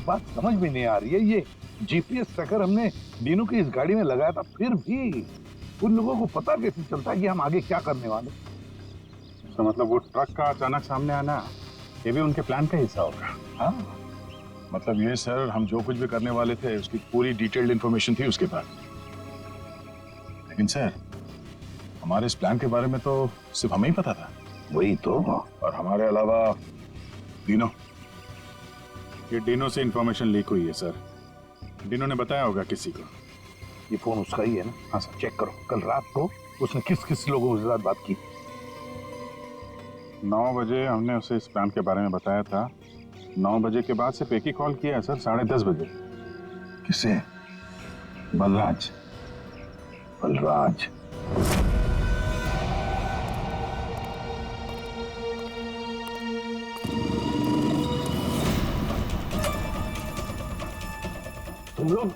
बात समझ में नहीं आ रही है, ये जीपीएस ट्रैकर हमने डीनू की इस गाड़ी में लगाया था, फिर भी उन लोगों को पता कैसे चलता है कि हम आगे क्या करने वाले? तो मतलब वो ट्रक का अचानक सामने आना ये भी उनके प्लान का हिस्सा होगा। हाँ, मतलब ये सर, हम जो कुछ भी करने वाले थे उसकी पूरी डिटेल्ड इंफॉर्मेशन थी उसके पास। लेकिन सर, हमारे इस प्लान के बारे में तो सिर्फ हमें ही पता था। वही तो। और हमारे अलावा डीनो, ये डीनो से इंफॉर्मेशन लीक हुई है सर। डीनो ने बताया होगा किसी को। ये फोन उसका ही है ना? हाँ सर। चेक करो, कल रात को उसने किस किस लोगों के साथ बात की। 9 बजे हमने उसे इस प्लान के बारे में बताया था। 9 बजे के बाद सिर्फ एक ही कॉल किया है सर, 10:30 बजे। किसे? बलराज। बलराज तुम लोग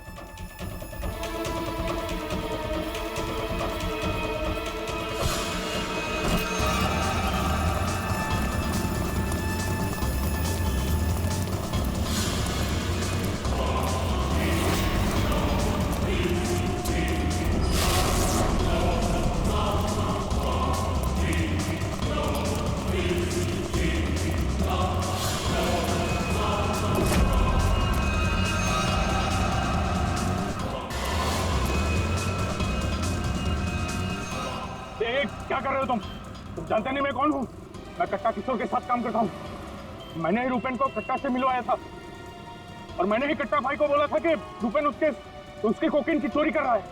क्या कर रहे हो तुम जानते नहीं मैं कौन हूँ? मैं कट्टा किशोर के साथ काम करता हूँ। मैंने ही रूपेन को कट्टा से मिलवाया था और मैंने ही कट्टा भाई को बोला था कि रूपेन उसके कोकीन की चोरी कर रहा है।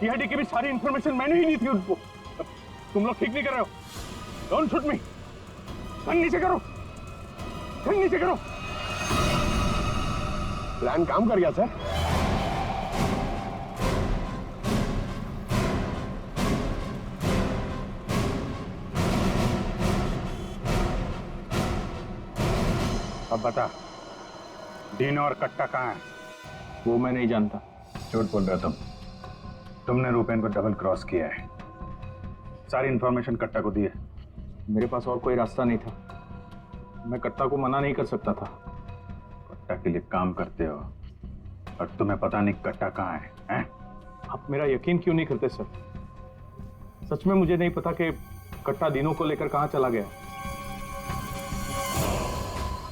सीआईडी की भी सारी इंफॉर्मेशन मैंने ही दी थी उनको। तुम लोग ठीक नहीं कर रहे हो। Don't shoot me. गन नीचे करो, गन नीचे करो। प्लान काम कर गया सर। अब बता, डीनो और कट्टा कहाँ है? वो मैं नहीं जानता। झूठ बोल रहे हो तुमने रूपेन को डबल क्रॉस किया है। सारी इंफॉर्मेशन कट्टा को दी है। मेरे पास और कोई रास्ता नहीं था। मैं कट्टा को मना नहीं कर सकता था। कट्टा के लिए काम करते हो और तुम्हें पता नहीं कट्टा कहाँ है? आप मेरा यकीन क्यों नहीं करते सर? सच में मुझे नहीं पता कि कट्टा डीनो को लेकर कहाँ चला गया।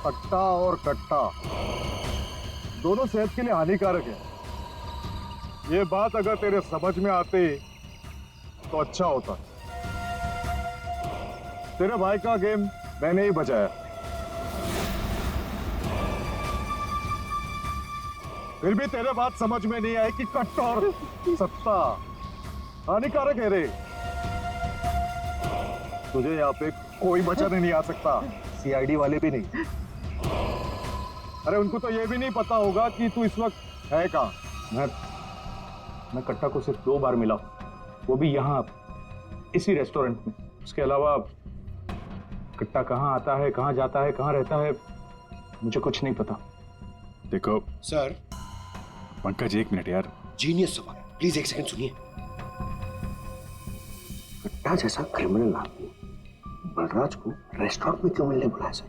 कट्टा और कट्टा दोनों सेहत के लिए हानिकारक है। ये बात अगर तेरे समझ में आती तो अच्छा होता। तेरे भाई का गेम मैंने ही बचाया, फिर भी तेरे बात समझ में नहीं आई कि कट्टा और सत्ता हानिकारक है रे। तुझे यहाँ पे कोई बचाने नहीं आ सकता, सीआईडी वाले भी नहीं। अरे उनको तो ये भी नहीं पता होगा कि तू इस वक्त है कहाँ। मैं कट्टा को सिर्फ 2 बार मिला, वो भी यहाँ इसी रेस्टोरेंट में। उसके अलावा कट्टा कहाँ आता है, कहाँ जाता है, कहाँ रहता है, मुझे कुछ नहीं पता। देखो सर। पंकज, 1 मिनट यार। जीनियस सवाल, प्लीज 1 सेकंड सुनिए। कट्टा जैसा क्रिमिनल आदमी बलराज को रेस्टोरेंट में क्यों मिलने बुलाया सर?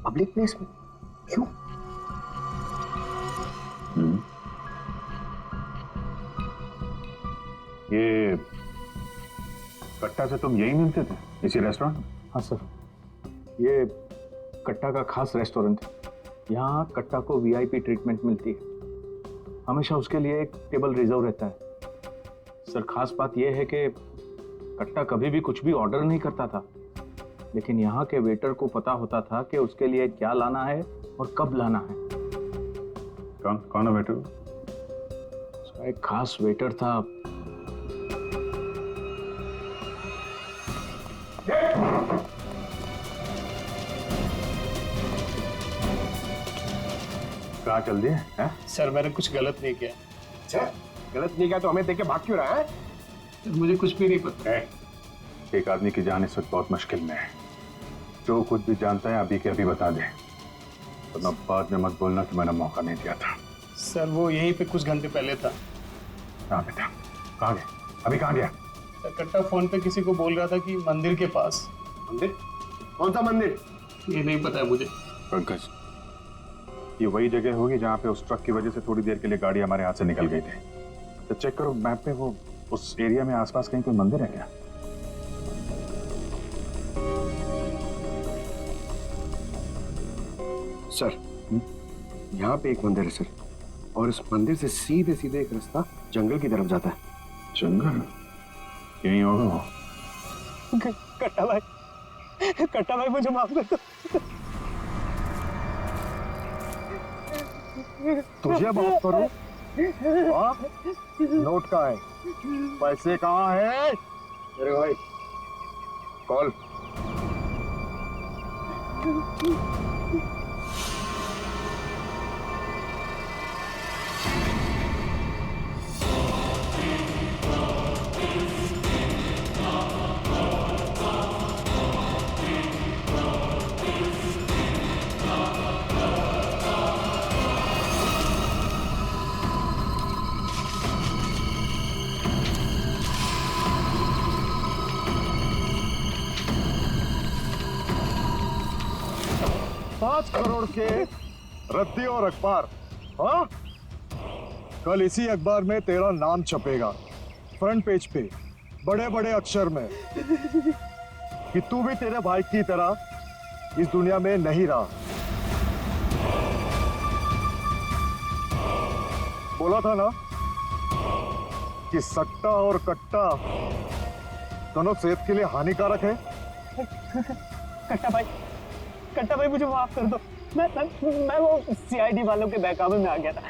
पब्लिक प्लेस में क्यों? ये कट्टा से तुम यही मिलते थे, इसी रेस्टोरेंट? हाँ सर, ये कट्टा का खास रेस्टोरेंट है। यहाँ कट्टा को वीआईपी ट्रीटमेंट मिलती है। हमेशा उसके लिए एक टेबल रिजर्व रहता है। सर, खास बात यह है कि कट्टा कभी भी कुछ भी ऑर्डर नहीं करता था, लेकिन यहाँ के वेटर को पता होता था कि उसके लिए क्या लाना है और कब लाना है। कौन है वेटर? एक खास वेटर था। कहाँ चल दिए हैं? सर, मैंने कुछ गलत नहीं किया। अच्छा, गलत नहीं किया तो हमें देख के भाग क्यों रहा है? सर, मुझे कुछ भी नहीं पता। एक आदमी की जान इस वक्त बहुत मुश्किल में है। जो कुछ भी जानता है अभी के अभी बता दे, वरना बाद में मत बोलना कि मैंने मौका नहीं दिया था। सर, वो यहीं पे कुछ घंटे पहले था। कहाँ पे था? कहाँ गया? अभी कहाँ गया? सर, कट्टा फोन पे किसी को बोल रहा था कि मंदिर के पास। मंदिर? कौन सा मंदिर? ये नहीं पता है मुझे। पंकज, ये वही जगह होगी जहां पे उस ट्रक की वजह से थोड़ी देर के लिए गाड़ी हमारे हाथ से निकल गई थी। तो चेक करो मैप पे, वो उस एरिया में आसपास कहीं कोई मंदिर है क्या? सर, यहाँ पे एक मंदिर है सर, और इस मंदिर से सीधे सीधे एक रास्ता जंगल की तरफ जाता है। जंगल? यही होगा वो। कट्टा भाई मुझे माफ कर दो। तुझे माफ करूं? हाँ? नोट कहाँ है? पैसे कहाँ है? अरे भाई, कॉल। करोड़ के रद्दी और अखबार। हाँ, कल इसी अखबार में तेरा नाम छपेगा फ्रंट पेज पे बड़े बड़े अक्षर में कि तू भी तेरे भाई की तरह इस दुनिया में नहीं रहा। बोला था ना कि सट्टा और कट्टा दोनों सेहत के लिए हानिकारक है। कट्टा भाई मुझे माफ कर दो। मैं वो सीआईडी वालों के बहकावे में आ गया था।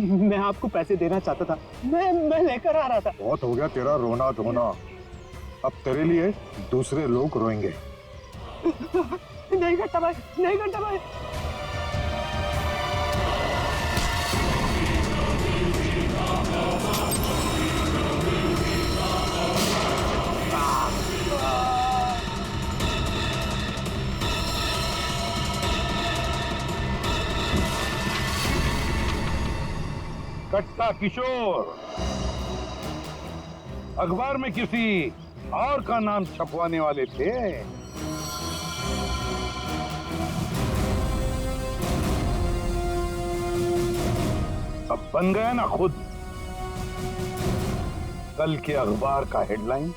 मैं आपको पैसे देना चाहता था। मैं लेकर आ रहा था। बहुत हो गया तेरा रोना धोना, अब तेरे लिए दूसरे लोग रोएंगे। नहीं कट्टा भाई, नहीं कट्टा भाई। कट्टा किशोर अखबार में किसी और का नाम छपवाने वाले थे। अब बन गया ना खुद कल के अखबार का हेडलाइन।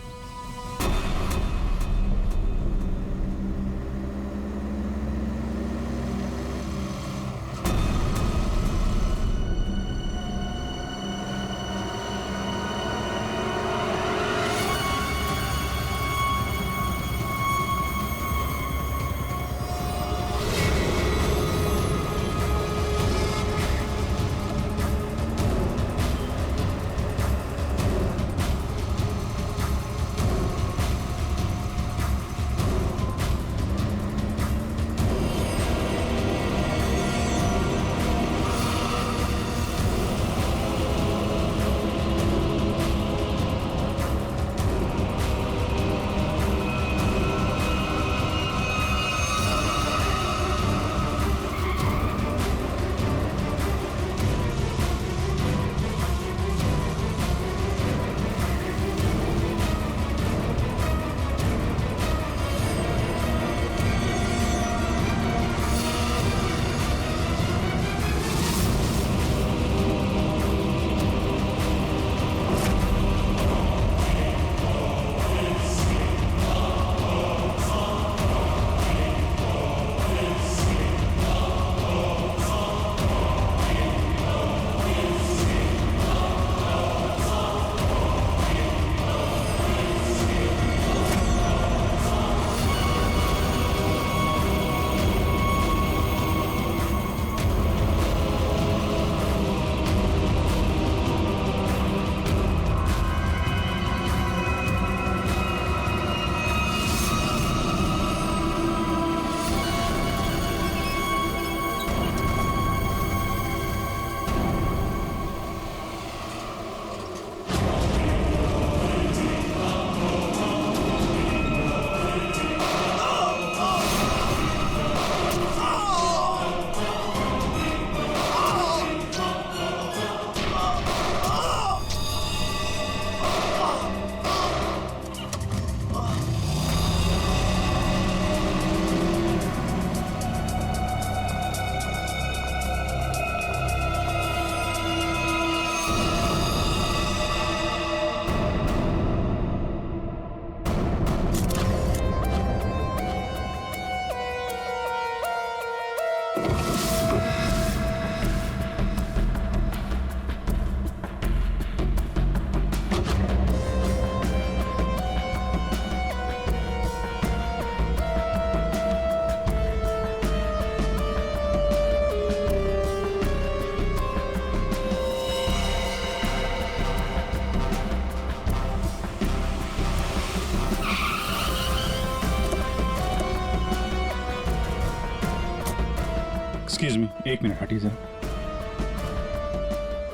एक मिनट हटिए सर।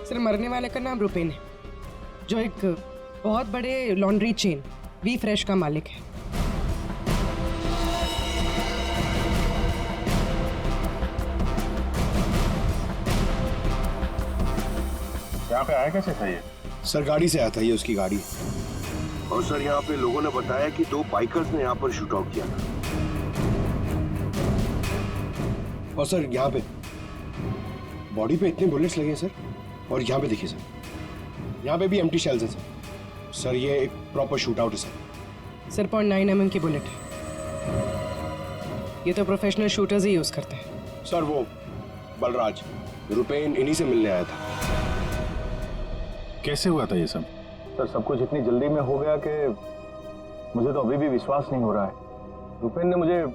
सर मरने वाले का नाम रुपेन है, जो एक बहुत बड़े लॉन्ड्री चेन वी फ्रेश का मालिक है। यहाँ पे आया कैसे था ये? सर गाड़ी से आया था, ये उसकी गाड़ी। और सर यहाँ पे लोगों ने बताया कि 2 बाइकर्स ने यहाँ पर शूट आउट किया था। और सर यहाँ पे बॉडी पे इतने बुलेट्स लगे हैं सर, और यहाँ पे देखिए सर, यहाँ पे भी एम्प्टी शेल्स हैं सर। सर ये एक प्रॉपर शूट आउट है सर। सर 0.9 mm की बुलेट है। ये तो प्रोफेशनल शूटर्स ही यूज करते हैं। सर वो बलराज रुपेन इन्हीं से मिलने आया था। कैसे हुआ था ये सब? सर सब कुछ इतनी जल्दी में हो गया कि मुझे तो अभी भी विश्वास नहीं हो रहा है। रुपेन ने मुझे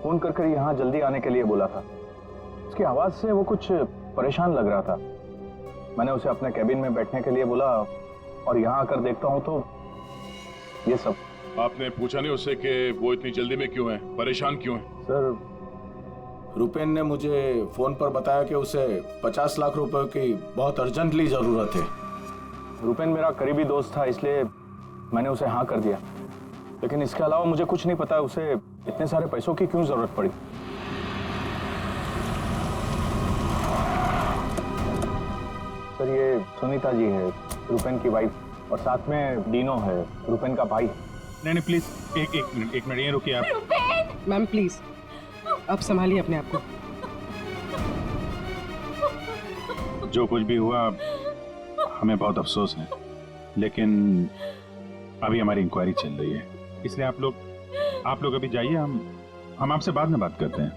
फोन कर यहाँ जल्दी आने के लिए बोला था। उसकी आवाज से वो कुछ परेशान लग रहा था। मैंने उसे अपने कैबिन में बैठने के लिए बोला, और यहाँ आकर देखता हूँ तो ये सब। आपने पूछा नहीं उससे कि वो इतनी जल्दी में क्यों है, परेशान क्यों है? सर रुपेन ने मुझे फोन पर बताया कि उसे 50 लाख रुपए की बहुत अर्जेंटली जरूरत है। रुपेन मेरा करीबी दोस्त था, इसलिए मैंने उसे हाँ कर दिया। लेकिन इसके अलावा मुझे कुछ नहीं पता उसे इतने सारे पैसों की क्यों जरूरत पड़ी। सर ये सुनीता जी है, रुपेन की वाइफ, और साथ में डीनो है, रुपेन का भाई। नहीं प्लीज एक मिनट ये रुकिए आप। मैम प्लीज अब संभालिए अपने आप को। जो कुछ भी हुआ हमें बहुत अफसोस है, लेकिन अभी हमारी इंक्वायरी चल रही है, इसलिए आप लोग अभी जाइए, हम आपसे बाद में बात करते हैं।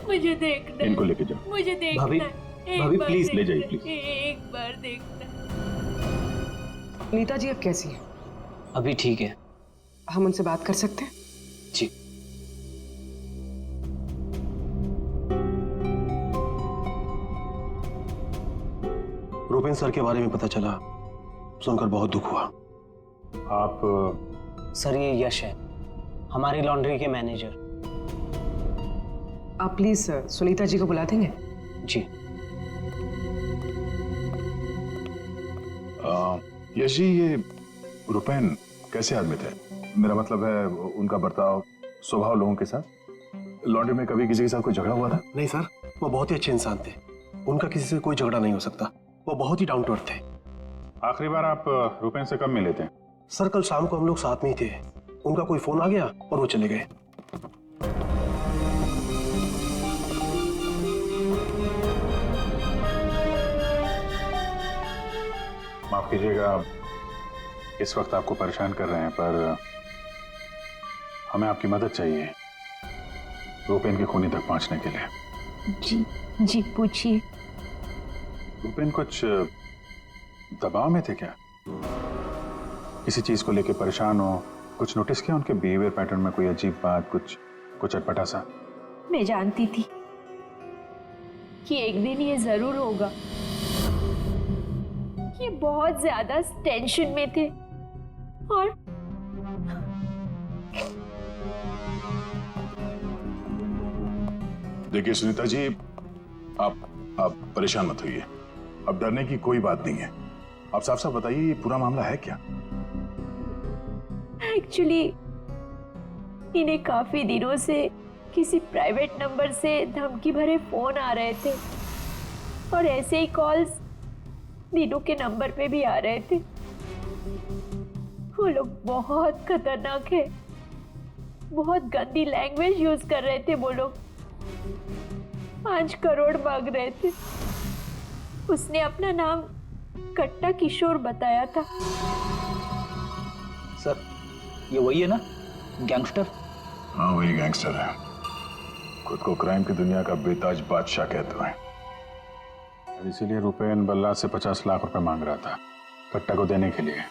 मुझे देखना है। इनको लेके जाओ। मुझे देखना भाभी, है। भाभी, प्लीज ले जाइए, प्लीज। एक बार देखना। नीता जी अब कैसी है? अभी ठीक है। हम उनसे बात कर सकते हैं? जी। रुपेन सर के बारे में पता चला, सुनकर बहुत दुख हुआ। आप सर ये यश है, हमारी लॉन्ड्री के मैनेजर। आप प्लीज सुनीता जी को बुला देंगे? जी। यश जी, ये रुपेन कैसे आदमी थे? मेरा मतलब है उनका बर्ताव, स्वभाव लोगों के साथ। लॉन्ड्री में कभी किसी के साथ कोई झगड़ा हुआ था? नहीं सर, वो बहुत ही अच्छे इंसान थे। उनका किसी से कोई झगड़ा नहीं हो सकता। वो बहुत ही डाउन टू अर्थ थे। आखिरी बार आप रुपेन से कब मिले थे? सर कल शाम को हम लोग साथ में ही थे। उनका कोई फोन आ गया और वो चले गए। माफ कीजिएगा इस वक्त आपको परेशान कर रहे हैं, पर हमें आपकी मदद चाहिए रुपेन के खूनी तक पहुंचने के लिए। जी पूछिए। रुपेन कुछ दबाव में थे क्या? किसी चीज को लेके परेशान हो? कुछ नोटिस किया उनके बिहेवियर पैटर्न में? कोई अजीब बात, कुछ अटपटा सा? मैं जानती थी कि एक दिन ये जरूर होगा। ये बहुत ज्यादा टेंशन में थे और देखिए सुनीता जी, आप परेशान मत होइए। अब डरने की कोई बात नहीं है। आप साफ साफ बताइए, ये पूरा मामला है क्या? एक्चुअली इन्हें काफी दिनों से किसी प्राइवेट नंबर से धमकी भरे फोन आ रहे थे, और ऐसे ही कॉल्स दीनू के नंबर पे भी आ रहे थे। वो लोग बहुत खतरनाक है, बहुत गंदी लैंग्वेज यूज कर रहे थे। वो लोग 5 करोड़ मांग रहे थे। उसने अपना नाम कट्टा किशोर बताया था। सर ये वही है ना, गैंगस्टर? हाँ वही गैंगस्टर है। खुद को क्राइम की दुनिया का बेताज बादशाह कहते हैं। इसीलिए रुपेन बल्लाज से 50 लाख रुपए मांग रहा था कट्टा को देने के लिए।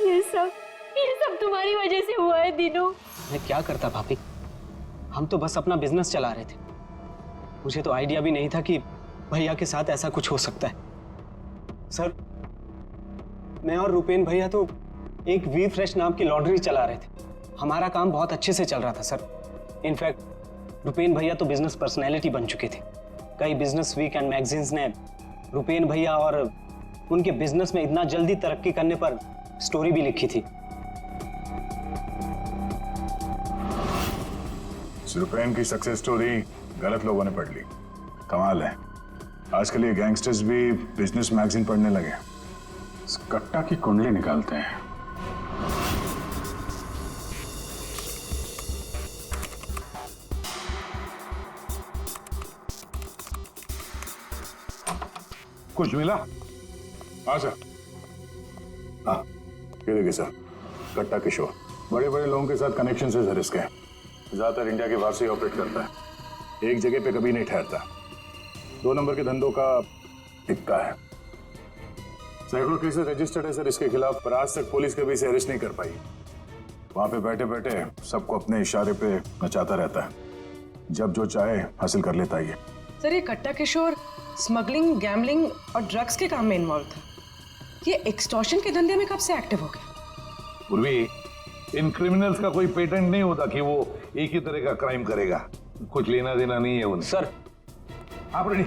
ये सब तुम्हारी वजह से हुआ है दीनू। मैं क्या करता भाभी, हम तो बस अपना बिजनेस चला रहे थे। मुझे तो आइडिया भी नहीं था कि भैया के साथ ऐसा कुछ हो सकता है। सर, मैं और रुपेन भैया तो एक वी फ्रेश नाम की लॉन्ड्री चला रहे थे। हमारा काम बहुत अच्छे से चल रहा था सर। इनफैक्ट रुपेन भैया तो बिजनेस पर्सनैलिटी बन चुके थे। कई बिजनेस वीक एंड मैगजीन्स ने रुपेन भैया और उनके बिजनेस में इतना जल्दी तरक्की करने पर स्टोरी भी लिखी थी। रुपेन की सक्सेस स्टोरी गलत लोगों ने पढ़ ली। कमाल है, आजकल ये गैंगस्टर्स भी बिजनेस मैगजीन पढ़ने लगे। इस कट्टा की कुंडली निकालते हैं। कुछ मिला? हाँ सर। हाँ, ये देखिए सर, कट्टा किशोर बड़े बड़े लोगों के साथ कनेक्शन है सर इसके। ज्यादातर इंडिया के बाहर से ऑपरेट करता है, एक जगह पे कभी नहीं ठहरता। 2 नंबर के धंधों का टिक्का है। सैकड़ों केसेस रजिस्टर्ड है सर इसके खिलाफ, पर आज तक पुलिस कभी इसे अरेस्ट नहीं कर पाई। वहां पे बैठे बैठे सबको अपने इशारे पे नचाता रहता है, जब जो चाहे हासिल कर लेता है ये। सर, ये कट्टा किशोर स्मगलिंग, गैम्बलिंग और ड्रग्स के काम में इन्वॉल्व था। ये एक्सटॉर्शन के धंधे में कब से एक्टिव हो गया? पूर्वी, इन क्रिमिनल्स का कोई पेटेंट नहीं होता कि वो एक ही तरह का क्राइम करेगा। कुछ लेना देना नहीं है उन्हें। सर, आप रेडी?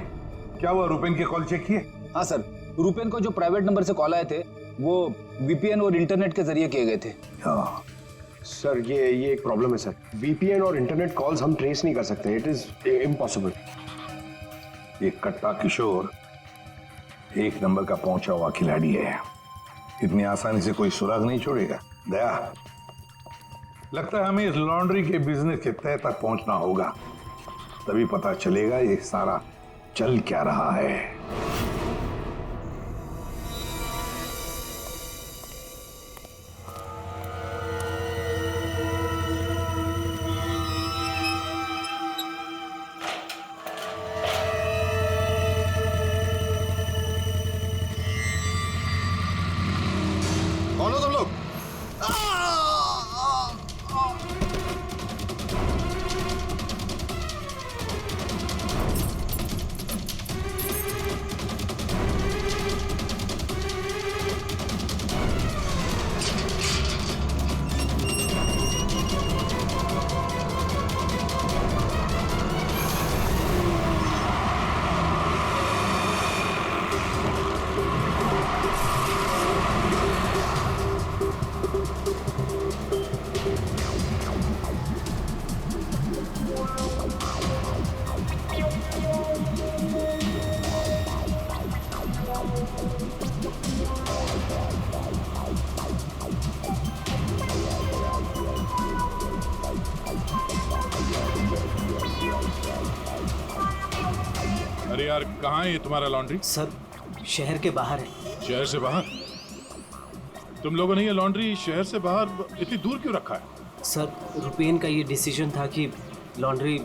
क्या हुआ, रुपेन के कॉल चेक किए? हाँ सर, रुपेन को जो प्राइवेट नंबर से कॉल आए थे वो वीपीएन और इंटरनेट के जरिए किए गए थे। हाँ सर, ये एक प्रॉब्लम है सर। वीपीएन और इंटरनेट कॉल्स हम ट्रेस नहीं कर सकते। It is impossible. ये कट्टा किशोर 1 नंबर का पहुंचा हुआ खिलाड़ी है। इतनी आसानी से कोई सुराग नहीं छोड़ेगा। दया, लगता है हमें इस लॉन्ड्री के बिजनेस के तह तक पहुंचना होगा, तभी पता चलेगा ये सारा चल क्या रहा है। कौन हो तुम लोग? अरे यार, कहाँ है ये तुम्हारा लॉन्ड्री? सर, शहर के बाहर है। शहर से बाहर? तुम लोगों ने ये लॉन्ड्री शहर से बाहर इतनी दूर क्यों रखा है? सर, रुपेन का ये डिसीजन था कि लॉन्ड्री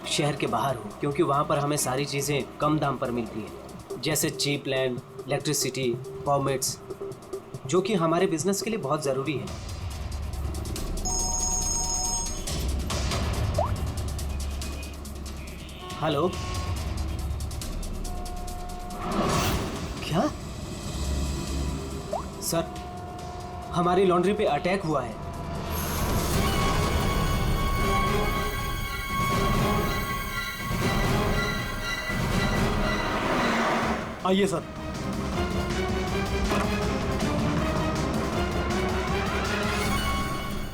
शहर के बाहर हो, क्योंकि वहाँ पर हमें सारी चीज़ें कम दाम पर मिलती हैं, जैसे चीप लैंड, इलेक्ट्रिसिटी, परमिट्स, जो कि हमारे बिजनेस के लिए बहुत ज़रूरी है। हेलो, क्या? सर, हमारी लॉन्ड्री पे अटैक हुआ है। आइए सर।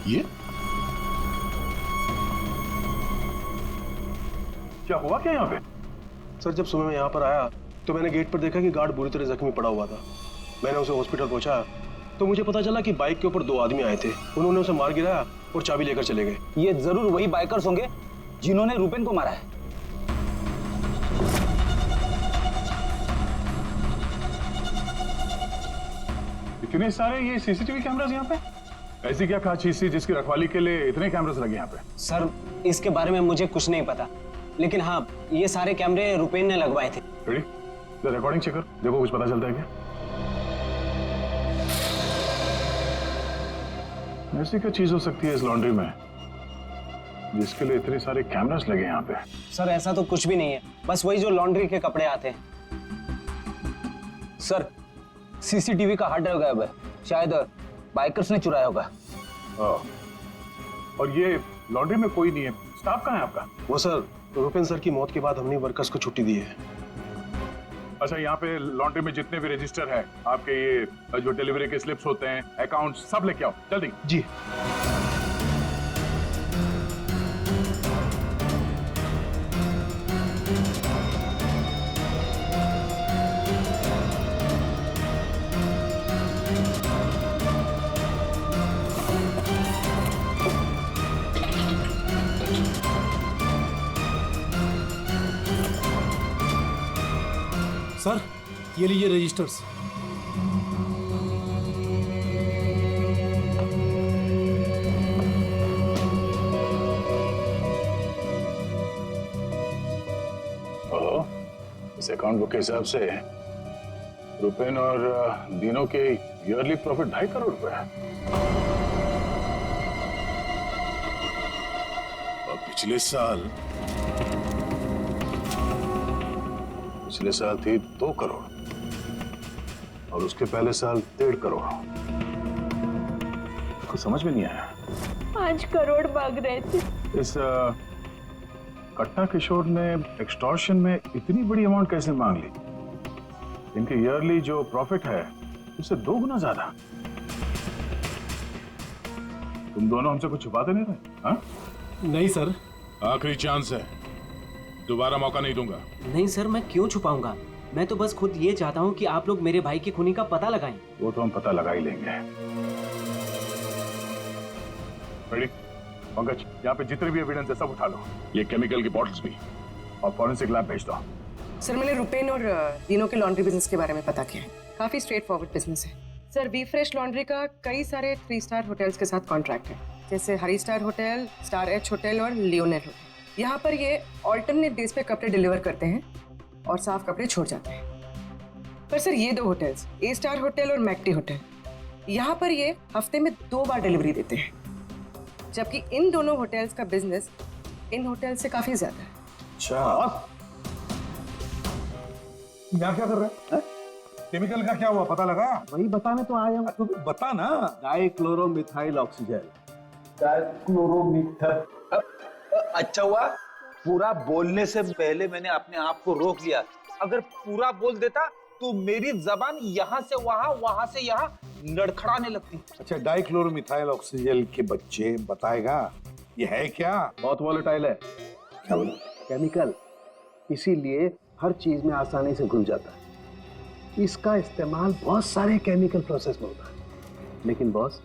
ये क्या हुआ क्या यहाँ पे? सर, जब सुबह मैं यहाँ पर आया तो मैंने गेट पर देखा कि गार्ड बुरी तरह जख्मी पड़ा हुआ था। मैंने उसे हॉस्पिटल पहुंचाया तो मुझे पता चला कि बाइक के ऊपर 2 आदमी आए थे। उन्होंने उसे मार गिराया और चाबी लेकर चले गए। ये जरूर वही बाइकर्स होंगे जिन्होंने रुपेन को मारा है। इतने सारे ये सीसीटीवी कैमरास यहाँ पे? ऐसी क्या खास चीज थी जिसकी रखवाली के लिए इतने कैमरास लगे यहाँ पे? सर, इसके बारे में मुझे कुछ नहीं पता, लेकिन हाँ, ये सारे कैमरे रुपेन ने लगवाए थे। रेडी? रिकॉर्डिंग चेक कर, देखो कुछ पता चलता है क्या। ऐसी क्या चीज हो सकती है इस लॉन्ड्री में जिसके लिए इतने सारे कैमरास लगे यहाँ पे? सर, ऐसा तो कुछ भी नहीं है, बस वही जो लॉन्ड्री के कपड़े आते हैं। सर, सीसीटीवी का हार्ड ड्राइव गायब है, शायद बाइकर्स ने चुराया होगा। और ये लॉन्ड्री में कोई नहीं है, स्टाफ कहाँ है आपका? वो सर, रुपेन सर की मौत के बाद हमने वर्कर्स को छुट्टी दी है। अच्छा, यहाँ पे लॉन्ड्री में जितने भी रजिस्टर है आपके, ये जो डिलीवरी के स्लिप्स होते हैं, अकाउंट, सब लेके आओ जल्दी। जी। सर, ये लीजिए रजिस्टर्स। इस अकाउंट बुक के हिसाब से रुपेन और दिनों के ईयरली प्रॉफिट 2.5 करोड़ रुपए है। और पिछले साल थी 2 करोड़ और उसके पहले साल 1.5 करोड़। कुछ समझ में नहीं आया। 5 करोड़ मांग रहे थे। इस कट्टा किशोर ने एक्सटॉर्शन में इतनी बड़ी अमाउंट कैसे मांग ली? इनके ईयरली जो प्रॉफिट है उससे 2 गुना ज्यादा। तुम दोनों हमसे कुछ छुपाते नहीं रहे? हाँ? नहीं सर। आखिरी चांस है, दोबारा मौका नहीं दूंगा। नहीं सर, मैं क्यों छुपाऊंगा? मैं तो बस खुद ये चाहता हूँ कि आप लोग मेरे भाई की खूनी का पता लगाएं। वो तो हम पता लगा ही लेंगे। रेडी? पंकज, यहाँ पे जितने भी एविडेंस है सब उठा लो, ये केमिकल की बॉटल्स भी, और फॉरेंसिक लैब भेज दो। सर, मैंने रुपेन और दिनों के लॉन्ड्री बिजनेस के बारे में पता किया है। काफी स्ट्रेट फॉरवर्ड बिजनेस है सर। वी फ्रेश लॉन्ड्री का कई सारे 3 स्टार होटल्स के साथ कॉन्ट्रैक्ट है, जैसे Hari star hotel, star H hotel और लियोनेल होटल। यहाँ पर ये ऑल्टरनेट डेज पे कपड़े डिलीवर करते हैं और साफ कपड़े छोड़ जाते हैं। पर सर, ये 2 होटल्स, ए स्टार होटल और मैक्टी होटल, यहाँ पर ये हफ्ते में 2 बार डिलीवरी देते हैं, जबकि इन दोनों होटल्स का बिजनेस इन होटल से काफी ज्यादा है। अच्छा, यहाँ क्या कर रहा है? केमिकल का क्या हुआ, पता लगा? वही बताने तो आया हूँ। तो बता ना। डाइक्लोरोमिथाइल ऑक्सीजन। अच्छा हुआ पूरा बोलने से पहले मैंने अपने आप को रोक लिया। अगर पूरा बोल देता तो मेरी जबान यहाँ से वहां, वहां से यहाँ लड़खड़ाने लगती। अच्छा, डाइक्लोरोमिथाइल ऑक्सीजन के बच्चे बताएगा ये है क्या? बहुत वॉलेटाइल है। क्या बोला? केमिकल, इसीलिए हर चीज में आसानी से घुल जाता है। इसका इस्तेमाल बहुत सारे केमिकल प्रोसेस में होता है, लेकिन बॉस,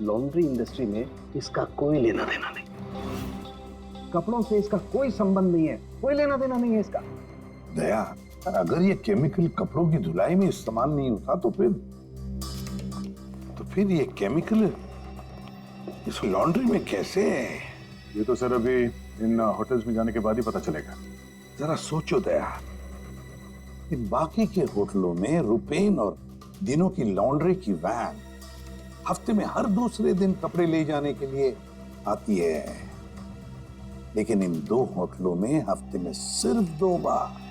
लॉन्ड्री इंडस्ट्री में इसका कोई लेना देना नहीं। कपड़ों से इसका कोई संबंध नहीं है, कोई लेना देना नहीं है इसका। दया, अगर ये केमिकल कपड़ों की धुलाई में इस्तेमाल नहीं होता तो फिर ये केमिकल इस लॉन्ड्री में कैसे है? ये तो सर अभी इन होटल्स में जाने के बाद ही पता चलेगा। जरा सोचो दया, इन बाकी के होटलों में रुपेन और दिनों की लॉन्ड्री की वैन हफ्ते में हर दूसरे दिन कपड़े ले जाने के लिए आती है, लेकिन इन 2 होटलों में हफ्ते में सिर्फ 2 बार।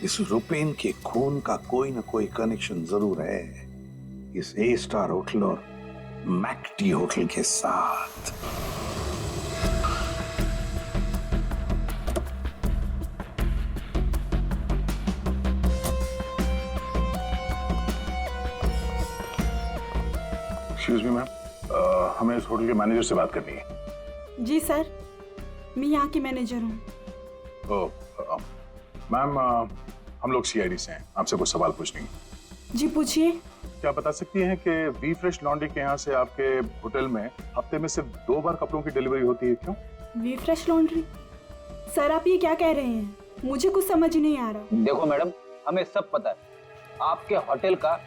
इस रुपेन के खून का कोई ना कोई कनेक्शन जरूर है इस ए स्टार होटल और मैक्टी होटल के साथ। एक्सक्यूज मी मैम, हमें इस होटल के मैनेजर से बात करनी है। जी सर, मैं यहाँ की मैनेजर हूँ। मैम, हम लोग सीआईडी से हैं, आपसे कुछ सवाल पूछने हैं। जी पूछिए। क्या बता सकती हैं कि वी फ्रेश लॉन्ड्री के यहाँ से आपके होटल में हफ्ते में सिर्फ 2 बार कपड़ों की डिलीवरी होती है, क्यों? We fresh laundry? सर, आप ये क्या कह रहे हैं? मुझे कुछ समझ नहीं आ रहा। देखो मैडम, हमें सब पता है, आपके होटल का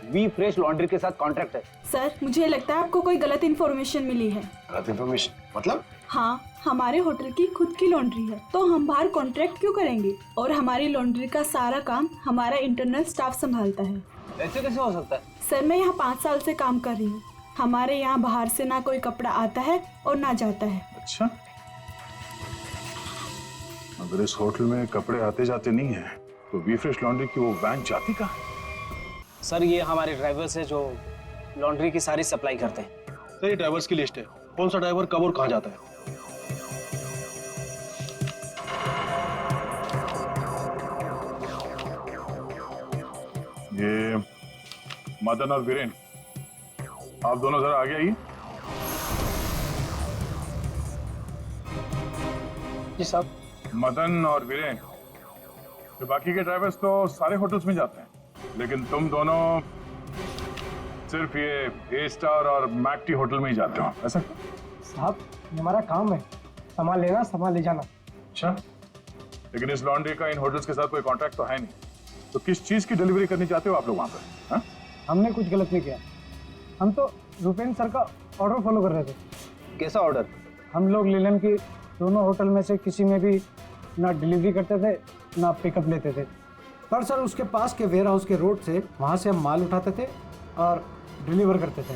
वी फ्रेश लॉन्ड्री के साथ कॉन्ट्रैक्ट है। सर, मुझे लगता है आपको कोई गलत इन्फॉर्मेशन मिली है। गलत इन्फॉर्मेशन मतलब? हाँ, हमारे होटल की खुद की लॉन्ड्री है, तो हम बाहर कॉन्ट्रैक्ट क्यों करेंगे? और हमारी लॉन्ड्री का सारा काम हमारा इंटरनल स्टाफ संभालता है। ऐसे कैसे हो सकता है? सर, मैं यहाँ 5 साल से काम कर रही हूँ। हमारे यहाँ बाहर से ना कोई कपड़ा आता है और ना जाता है। अच्छा, अगर इस होटल में कपड़े आते जाते नहीं है तो वी फ्रेश लॉन्ड्री की वो वैन जाती कहाँ है? सर ये हमारे ड्राइवर्स है जो लॉन्ड्री की सारी सप्लाई करते हैं। सर ये ड्राइवर्स की लिस्ट है, कौन सा ड्राइवर कब और कहाँ जाता है। ये मदन और वीरेन, आप दोनों जरा आगे आइए। जी साहब। मदन और वीरेन, तो बाकी के ड्राइवर्स तो सारे होटल्स में जाते हैं, लेकिन तुम दोनों सिर्फ ये ए स्टार और मैक टी होटल में ही जाते हो, ऐसा? साहब हमारा काम है, सामान लेना सामान ले जाना। अच्छा, लेकिन इस लॉन्ड्री का इन होटल्स के साथ कोई कॉन्ट्रैक्ट तो है नहीं, तो किस चीज की डिलीवरी करनी चाहते हो आप लोग वहां पर? हाँ? हमने कुछ गलत नहीं किया, हम तो रुपेन सर का ऑर्डर फॉलो कर रहे थे। कैसा ऑर्डर? हम लोग लीलन की दोनों होटल में से किसी में भी ना डिलीवरी करते थे ना पिकअप लेते थे, पर सर उसके पास के वेयर हाउस के रोड से वहाँ से हम माल उठाते थे और डिलीवर करते थे।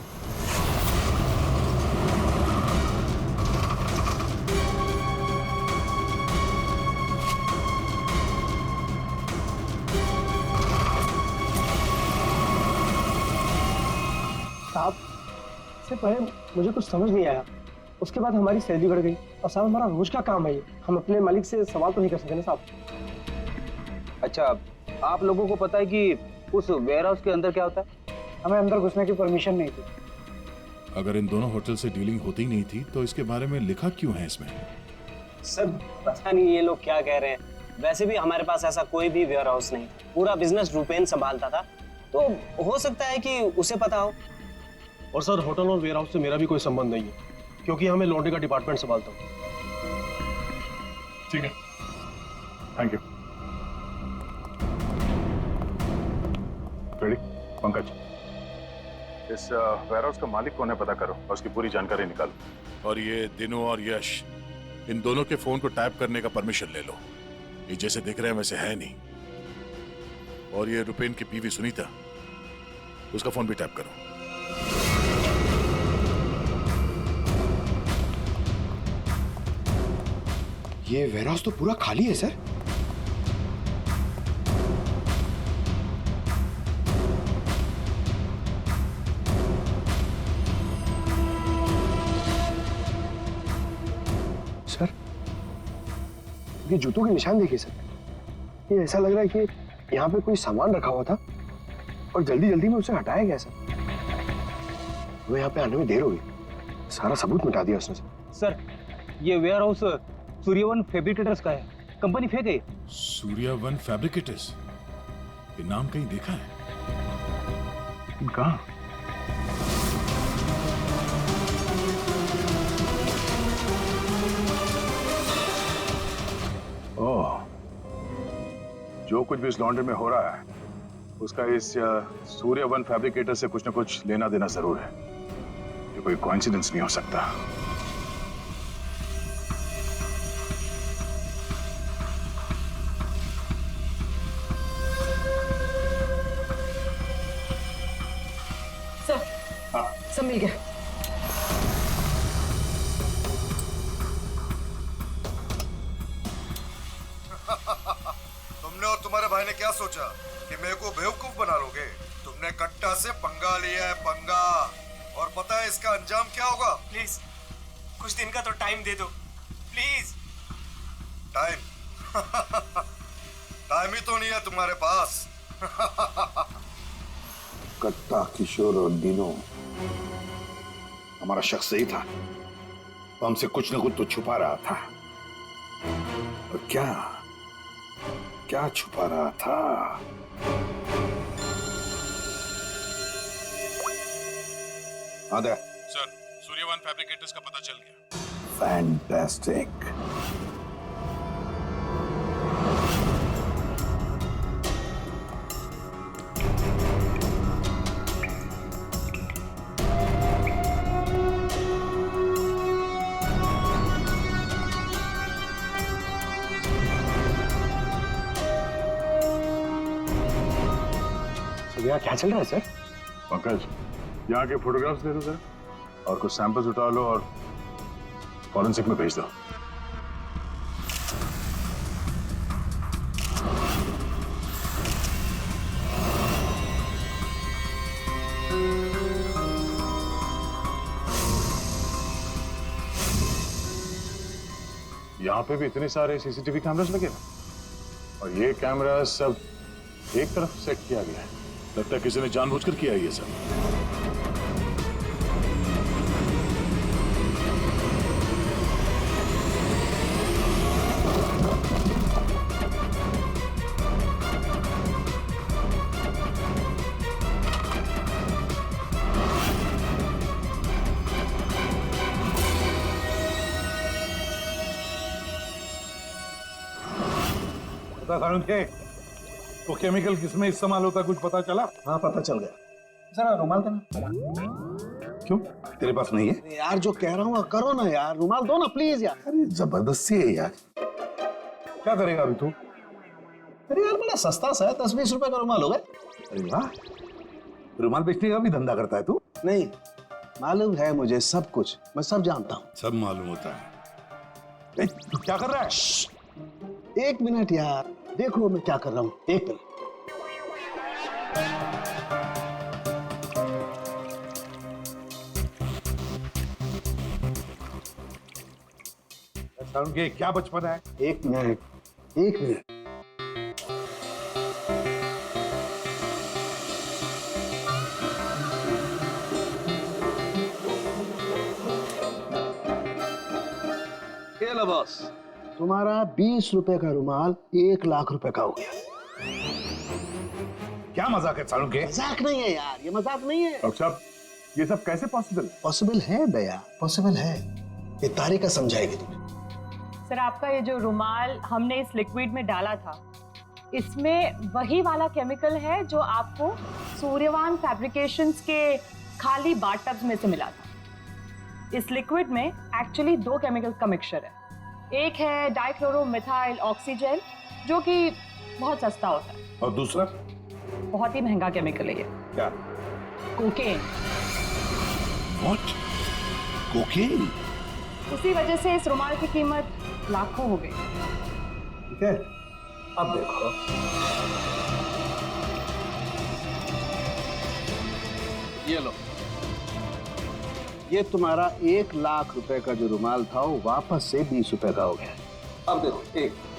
साहब इससे पहले मुझे कुछ समझ नहीं आया, उसके बाद हमारी सैलरी बढ़ गई और साहब हमारा रोज का काम है ये, हम अपने मालिक से सवाल तो नहीं कर सकते ना साहब। अच्छा, आप लोगों को पता है कि उस वेयर हाउस के अंदर क्या होता है? हमें अंदर घुसने की परमिशन नहीं थी। अगर इन दोनों होटल से डीलिंग होती नहीं थी तो इसके बारे में लिखा क्यों है इसमें? सर पता नहीं ये लोग क्या कह रहे हैं, वैसे भी हमारे पास ऐसा कोई भी वेयर हाउस नहीं, पूरा बिजनेस रुपेन संभालता था, तो हो सकता है कि उसे पता हो। और सर होटल और वेयर हाउस से मेरा भी कोई संबंध नहीं है, क्योंकि हमें लॉन्ड्री का डिपार्टमेंट संभालता हूँ। ठीक है, थैंक यू। रेडी? पंकज, इस वेयर हाउस का मालिक कौन है पता करो और उसकी पूरी जानकारी निकालो। और ये दिनू और यश, इन दोनों के फोन को टैप करने का परमिशन ले लो, ये जैसे दिख रहे हैं वैसे है नहीं। और ये रुपेन की बीवी सुनीता, उसका फोन भी टैप करो। ये वेयरहाउस तो पूरा खाली है सर। सर ये जूतों के निशान देखिए सर, ये ऐसा लग रहा है कि यहाँ पे कोई सामान रखा हुआ था और जल्दी जल्दी में उसे हटाया गया सर। वो यहाँ पे आने में देर हो गई, सारा सबूत मिटा दिया उसने सर। ये वेयर हाउस सूर्यवन फैब्रिकेटर्स का है, कंपनी फेक है। सूर्यवन फैब्रिकेटर्स, ये नाम कहीं देखा है? कहाँ? ओह, जो कुछ भी इस लॉन्ड्री में हो रहा है उसका इस सूर्यवन फैब्रिकेटर से कुछ न कुछ लेना देना जरूर है। ये कोई कोइंसिडेंस नहीं हो सकता। सब मिल गया। तुमने और तुम्हारे भाई ने क्या सोचा कि मेरे को बेवकूफ बना लोगे? तुमने कट्टा से पंगा लिया है, पंगा। और पता है इसका अंजाम क्या होगा? प्लीज कुछ दिन का तो टाइम दे दो प्लीज। टाइम? टाइम ही तो नहीं है तुम्हारे पास। कट्टा, किशोर और दिनो, हमारा शख्स सही था, वो हमसे कुछ न कुछ तो छुपा रहा था। और क्या क्या छुपा रहा था? आदे सर, सूर्यवन फैब्रिकेटर्स का पता चल गया। फैंटास्टिक। यहाँ क्या चल रहा है सर? पंकज, यहाँ के फोटोग्राफ्स दे दो जरा और कुछ सैंपल्स उठा लो और फॉरेंसिक में भेज दो। यहाँ पे भी इतने सारे सीसीटीवी कैमरास लगे ना, और ये कैमरा सब एक तरफ सेट किया गया है। लगता है किसी ने जानबूझकर किया है ये सब। के वो केमिकल किसमें इस्तेमाल होता कुछ पता चला? हाँ पता चल गया। जरा रुमाल देना। क्यों तेरे पास नहीं है? यार जो कह रहा हूँ करो ना यार, रुमाल दो ना प्लीज यार। अरे जबरदस्ती है यार, क्या करेगा अभी तू? अरे यार बड़ा सस्ता सा है, 10-20 रुपए का रुमाल होगा। अरे वाह, रुमाल बेचने का भी धंधा करता है तू? नहीं, मालूम है मुझे सब कुछ, मैं सब जानता हूँ। सब मालूम होता है। तू क्या कर रहा है? 1 मिनट यार, देखो मैं क्या कर रहा हूँ। 1 मिनट। के क्या बचपन है? 1 मिनट, 1 मिनट। ये लो बॉस, तुम्हारा 20 रुपए का रुमाल 1 लाख रुपए का हो गया। क्या मजाक है सालू के? मजाक नहीं है यार, ये मजाक नहीं है। डॉक्टर साहब, ये सब कैसे पॉसिबल? पॉसिबल है दया, पॉसिबल है। ये तारिका समझाएगी तुम्हें। सर आपका ये जो रुमाल हमने इस लिक्विड में डाला था, इसमें वही वाला केमिकल है जो आपको सूर्यवान फैब्रिकेशंस के खाली बाथटब्स में से मिला था। इस लिक्विड में एक्चुअली 2 केमिकल्स का मिक्सचर है। एक है डाइक्लोरोमिथाइल ऑक्सीजेल, जो कि बहुत सस्ता होता है, और दूसरा बहुत ही महंगा केमिकल है ये। क्या? कोकेन। व्हाट? कोकेन? उसी वजह से इस रुमाल की कीमत लाखों हो गई। ठीक है, अब देखो। ये लो, ये तुम्हारा 1 लाख रुपए का जो रुमाल था वो वापस से 20 रुपए का हो गया। अब देखो, एक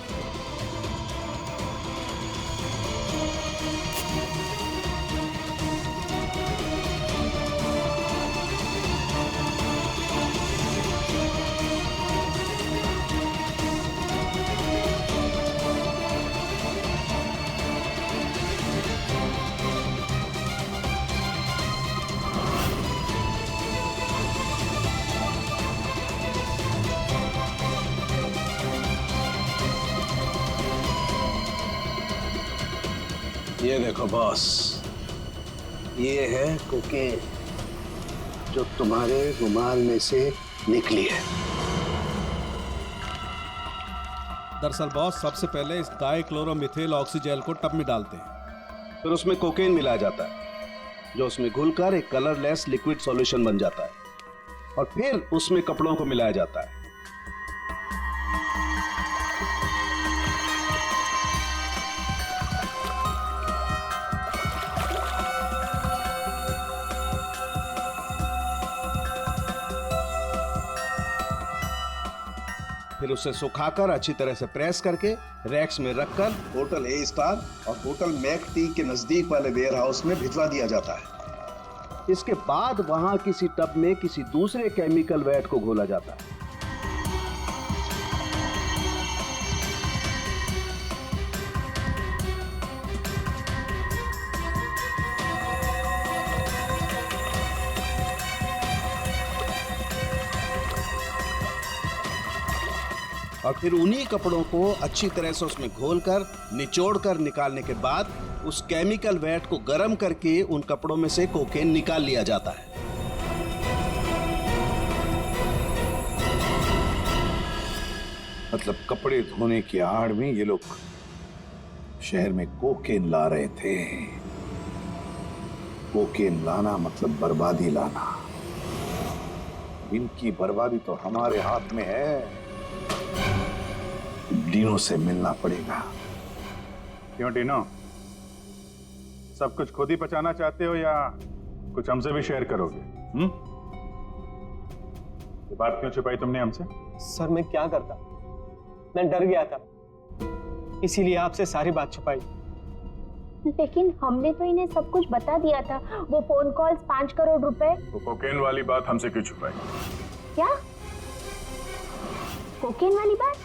ये देखो बॉस, ये है कोकेन जो तुम्हारे रुमाल में से निकली है। दरअसल बॉस, सबसे पहले इस डाइक्लोरोमिथाइल ऑक्सीजेल को टब में डालते हैं, फिर उसमें कोकेन मिलाया जाता है जो उसमें घुलकर एक कलरलेस लिक्विड सॉल्यूशन बन जाता है, और फिर उसमें कपड़ों को मिलाया जाता है। फिर उसे सुखाकर अच्छी तरह से प्रेस करके रैक्स में रखकर होटल ए स्टार और होटल मैक टी के नजदीक वाले वेयर हाउस में भिजवा दिया जाता है। इसके बाद वहां किसी टब में किसी दूसरे केमिकल वैट को घोला जाता है। और फिर उन्हीं कपड़ों को अच्छी तरह से उसमें घोलकर निचोड़कर निकालने के बाद उस केमिकल वैट को गर्म करके उन कपड़ों में से कोकेन निकाल लिया जाता है। मतलब कपड़े धोने की आड़ में ये लोग शहर में कोकेन ला रहे थे। कोकेन लाना मतलब बर्बादी लाना। इनकी बर्बादी तो हमारे हाथ में है। डीनो से मिलना पड़ेगा। क्यों डीनो, सब कुछ खुद ही पचाना चाहते हो या कुछ हमसे भी शेयर करोगे? ये बात क्यों छुपाई तुमने हमसे? सर मैं क्या करता, मैं डर गया था, इसीलिए आपसे सारी बात छुपाई। लेकिन हमने तो इन्हें सब कुछ बता दिया था, वो फोन कॉल्स 5 करोड़ रुपए। वो कोकेन वाली बात हमसे क्यों छुपाई? क्या कोकेन वाली बात?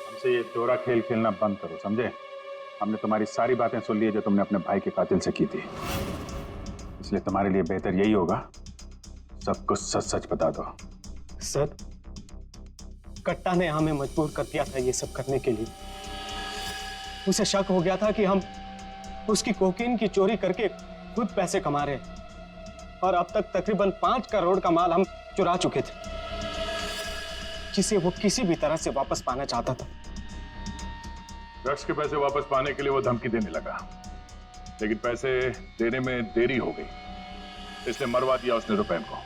हमसे ये चोरा खेल खेलना बंद करो, समझे? हमने तुम्हारी सारी बातें सुन ली जो तुमने अपने भाई के कातिल से की थी, इसलिए तुम्हारे लिए बेहतर यही होगा सब कुछ सच सच बता दो। सर, कट्टा ने हमें मजबूर कर दिया था ये सब करने के लिए। उसे शक हो गया था कि हम उसकी कोकीन की चोरी करके खुद पैसे कमा रहे हैं, और अब तक तकरीबन 5 करोड़ का माल हम चुरा चुके थे, जिसे वो किसी भी तरह से वापस पाना चाहता था। ड्रग्स के पैसे वापस पाने के लिए वो धमकी देने लगा, लेकिन पैसे देने में देरी हो गई, इसलिए मरवा दिया उसने रुपैन को।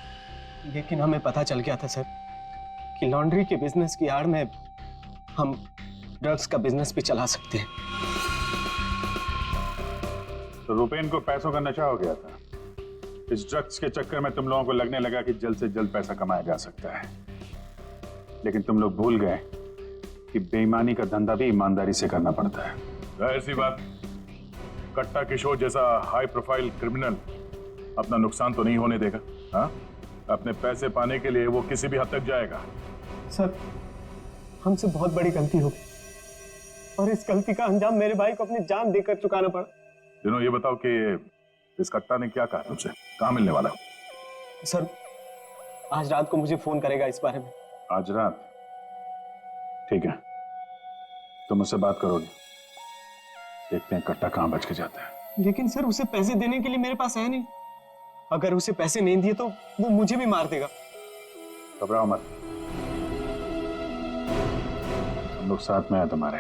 लेकिन हमें पता चल गया था सर कि लॉन्ड्री के बिजनेस की आड़ में हम ड्रग्स का बिजनेस भी चला सकते हैं। तो रुपैन को पैसों का नशा हो गया था। इस ड्रग्स के चक्कर में तुम लोगों को लगने लगा कि जल्द से जल्द पैसा कमाया जा सकता है, लेकिन तुम लोग भूल गए कि बेईमानी का धंधा भी ईमानदारी से करना पड़ता है। जाहिर सी बात, कट्टा किशोर जैसा हाई प्रोफाइल क्रिमिनल अपना नुकसान तो नहीं होने देगा। हाँ, अपने पैसे पाने के लिए वो किसी भी हद तक जाएगा। सर, हमसे बहुत बड़ी गलती हो गई, और इस गलती का अंजाम मेरे भाई को अपनी जान देकर चुकाना पड़ा। ये बताओ कि इस कट्टा ने क्या कहा तुमसे? कहाँ मिलने वाला? सर, आज रात को मुझे फोन करेगा इस बारे में। आज रात? ठीक है, तुम मुझसे बात करोगे, देखते हैं कट्टा कहाँ बच के जाता है। लेकिन सर, उसे पैसे देने के लिए मेरे पास है नहीं। अगर उसे पैसे नहीं दिए तो वो मुझे भी मार देगा। घबराओ मत, हम लोग साथ में हैं तुम्हारे।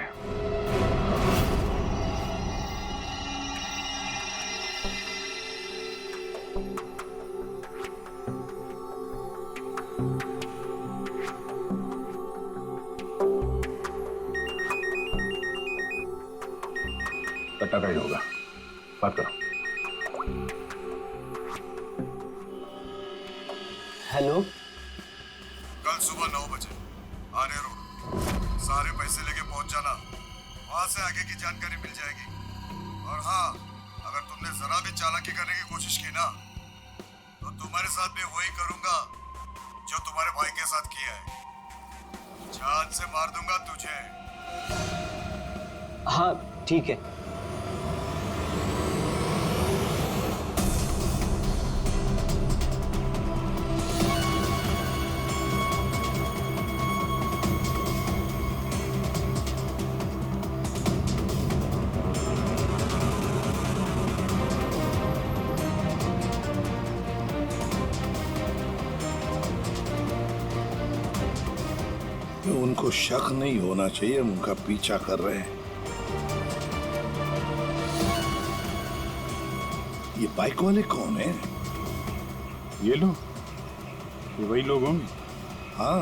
कट्टा का ही होगा, बात करो। हेलो, कल सुबह 9 बजे आने रोड, सारे पैसे लेके पहुंच जाना, वहां से आगे की जानकारी मिल जाएगी। और हाँ, अगर तुमने जरा भी चालाकी करने की कोशिश की ना, तो तुम्हारे साथ भी वही करूंगा जो तुम्हारे भाई के साथ किया है। जान से मार दूंगा तुझे। हाँ ठीक है। उनको शक नहीं होना चाहिए, हम उनका पीछा कर रहे हैं। ये बाइक वाले कौन है? ये लोग, ये वही लोग होंगे। हाँ,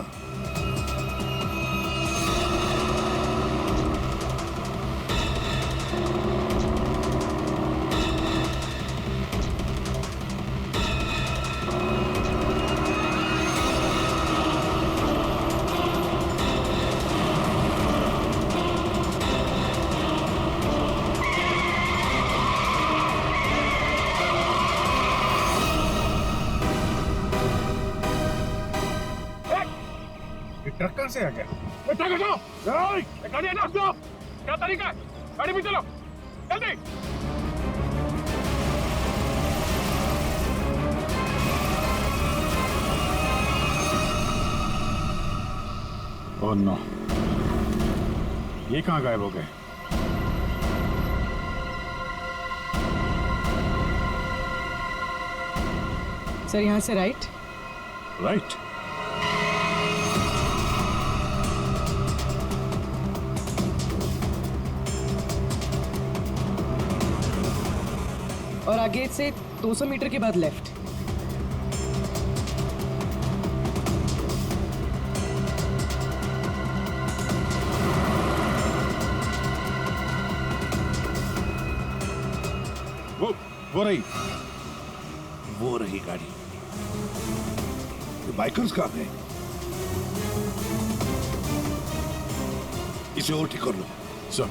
ट्रक कहाँ से आ गया? ट्रक हटाओ! गाड़ी हटाओ! क्या तरीका है? गाड़ी में चलो, जल्दी! ओह नो, ये कहाँ गायब हो गए? सर, यहाँ से राइट। राइट? और आगे से 200 मीटर के बाद लेफ्ट। वो रही, वो रही गाड़ी। तो बाइकर्स कहाँ गए? इसे और ठीक कर लो सर।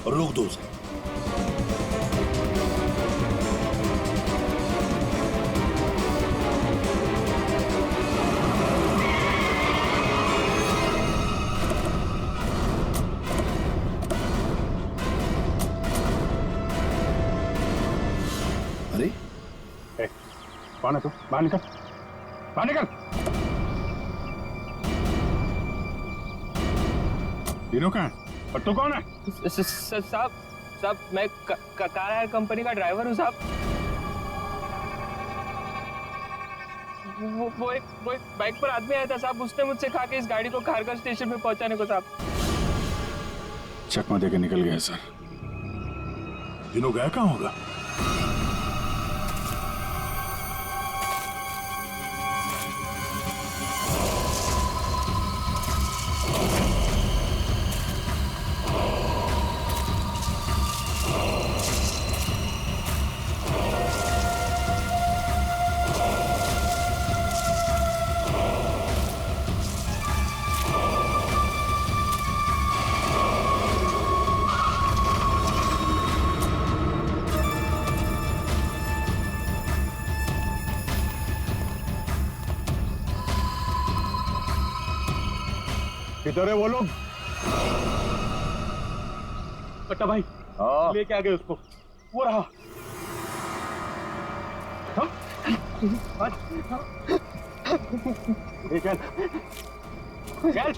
और रोक दो उसे। अरे कौन है तू? बाहर निकल, बाहर निकल। तीनों कहाँ है? और तू कौन है? साहब मैं कार हायर कंपनी का ड्राइवर हूँ साहब। वो एक बाइक पर आदमी आया था साहब, उसने मुझसे कहा कि इस गाड़ी को खारगर स्टेशन पे पहुंचाने को साहब। चकमा देके निकल गया सर। तीनों गया कहाँ होगा? किधर है वो लोग? कट्टा भाई लेके आ गए उसको, वो रहा। चल चल,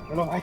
चलो भाई।